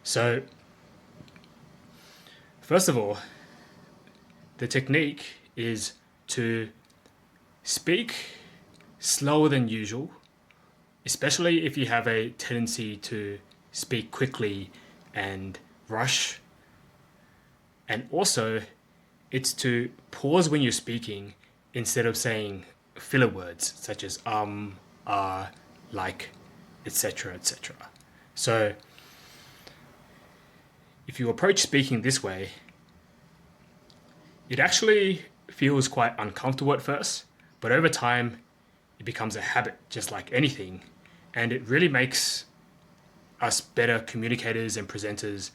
So, first of all, the technique is to speak slower than usual, especially if you have a tendency to speak quickly and rush. And also, it's to pause when you're speaking instead of saying filler words such as like, etc., etc. So, if you approach speaking this way, it actually feels quite uncomfortable at first, but over time, it becomes a habit, just like anything. And it really makes us better communicators and presenters